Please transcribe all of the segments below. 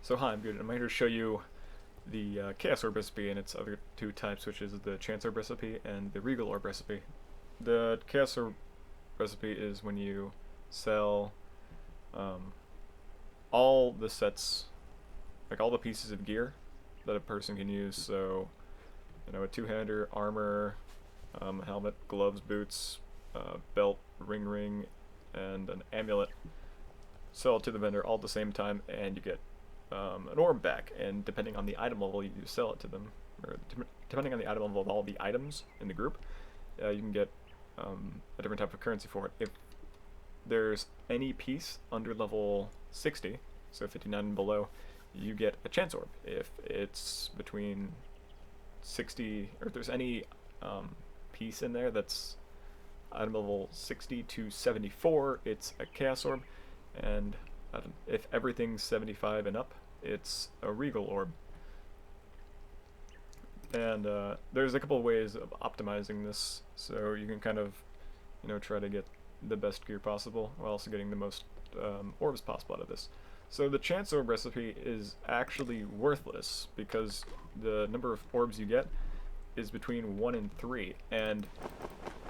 So hi, I'm good. I'm here to show you the Chaos Orb recipe and its other two types, which is the Chance Orb recipe and the Regal Orb recipe. The Chaos Orb recipe is when you sell um, all the sets, like all the pieces of gear that a person can use. So, a two-hander, armor, helmet, gloves, boots, belt, ring, and an amulet. Sell it to the vendor all at the same time, and you get an orb back, and depending on the item level you sell it to them, or depending on the item level of all the items in the group, you can get a different type of currency for it. If there's any piece under level 60, so 59 and below, you get a chance orb. If it's between 60, or if there's any piece in there that's item level 60 to 74, it's a chaos orb, and if everything's 75 and up, it's a regal orb. And there's a couple of ways of optimizing this, so you can kind of, try to get the best gear possible while also getting the most orbs possible out of this. So the chance orb recipe is actually worthless because the number of orbs you get is between 1 and 3, and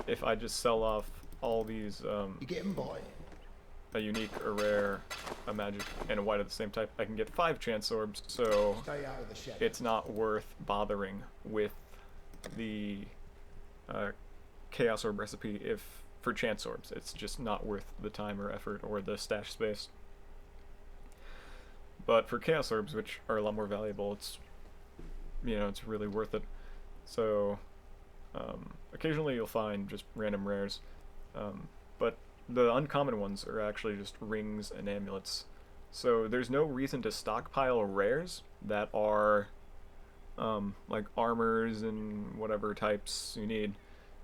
if I just sell off all these You get 'em, boy. a unique, a rare, a magic, and a white of the same type, I can get 5 chance orbs, so Stay out of the shadow. it's not worth bothering with the chaos orb recipe for chance orbs. It's just not worth the time or effort or the stash space. But for chaos orbs, which are a lot more valuable, it's really worth it. So occasionally you'll find just random rares, but the uncommon ones are actually just rings and amulets. So there's no reason to stockpile rares that are like armors and whatever types you need,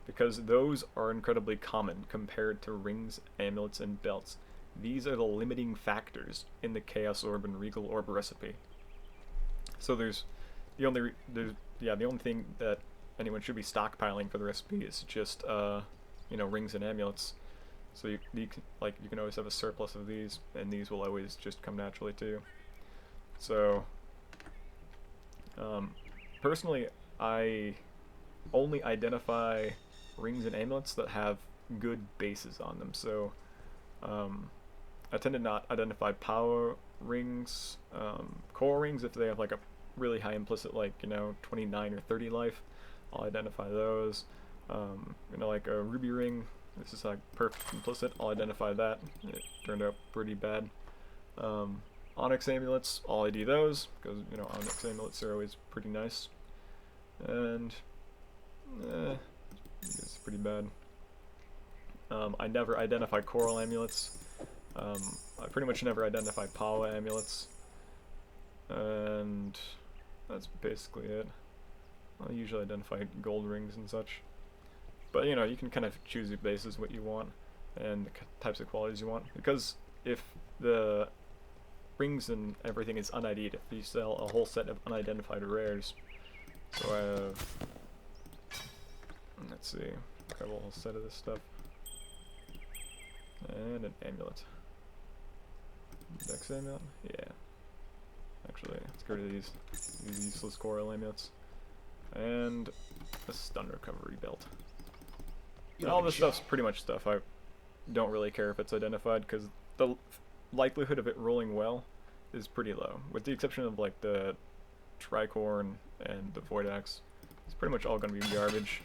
because those are incredibly common compared to rings, amulets, and belts. These are the limiting factors in the Chaos Orb and Regal Orb recipe. So the only thing that anyone should be stockpiling for the recipe is just rings and amulets. So you can always have a surplus of these, and these will always just come naturally to you. So personally, I only identify rings and amulets that have good bases on them. So I tend to not identify power rings, core rings if they have like a really high implicit, 29 or 30 life. I'll identify those. Like a ruby ring. This is like perfect implicit. I'll identify that. It turned out pretty bad. Onyx amulets, I'll ID those because onyx amulets are always pretty nice. And it's pretty bad. I never identify coral amulets. I pretty much never identify PoE amulets. And that's basically it. I usually identify gold rings and such. But you can kind of choose your bases, what you want, and the types of qualities you want. Because if the rings and everything is unID'd, if you sell a whole set of unidentified rares, so I have, let's see, I have a whole set of this stuff, and an amulet. Dex amulet? Yeah. Actually, let's go to these useless coral amulets. And a stun recovery belt. And all this stuff's pretty much stuff I don't really care if it's identified, because the likelihood of it rolling well is pretty low, with the exception of like the tricorn and the void axe. It's pretty much all going to be garbage.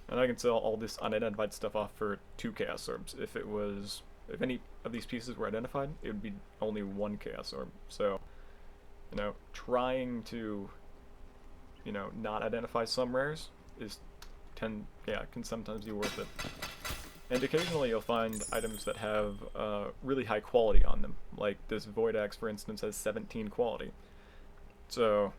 And I can sell all this unidentified stuff off for 2 chaos orbs. If any of these pieces were identified, it would be only 1 chaos orb. So, trying to, not identify some rares can sometimes be worth it. And occasionally you'll find items that have really high quality on them. Like this void axe, for instance, has 17 quality. So,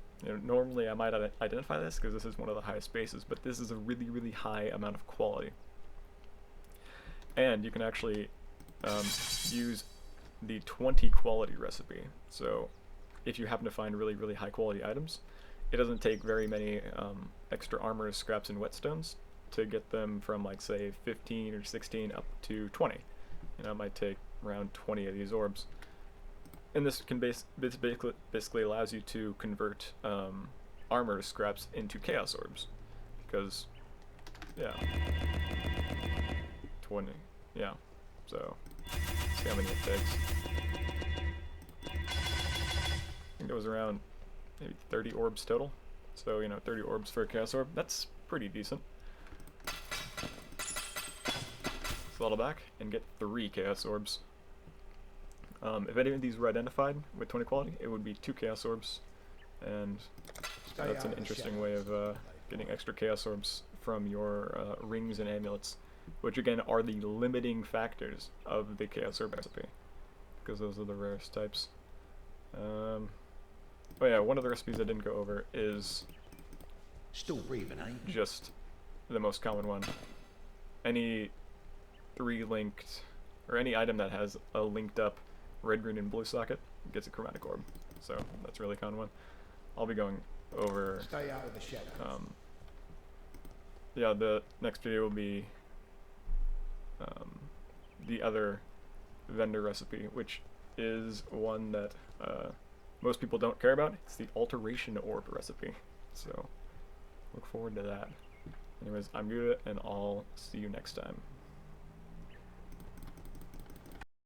normally I might identify this because this is one of the highest bases, but this is a really, really high amount of quality. And you can actually use the 20 quality recipe. So if you happen to find really, really high quality items, it doesn't take very many extra armor, scraps, and whetstones to get them from, say 15 or 16 up to 20. It might take around 20 of these orbs. and this can basically allows you to convert armor scraps into chaos orbs, because yeah, 20, yeah. So let's see how many it takes. I think it was around maybe 30 orbs total. So, you know, 30 orbs for a chaos orb, that's pretty decent. Throttle back and get 3 chaos orbs. If any of these were identified with 20 quality, it would be 2 chaos orbs, and that's an interesting way of getting extra chaos orbs from your rings and amulets, which again are the limiting factors of the chaos orb recipe, because those are the rarest types. Oh yeah, one of the recipes I didn't go over is still breathing, eh? just the most common one. Any 3 linked, or any item that has a linked up red, green, and blue socket gets a chromatic orb. So that's a really common one. I'll be going over. Stay out of the shadows. Yeah, the next video will be the other vendor recipe, which is one that most people don't care about. It's the alteration orb recipe. So look forward to that. Anyways, I'm Guda, and I'll see you next time.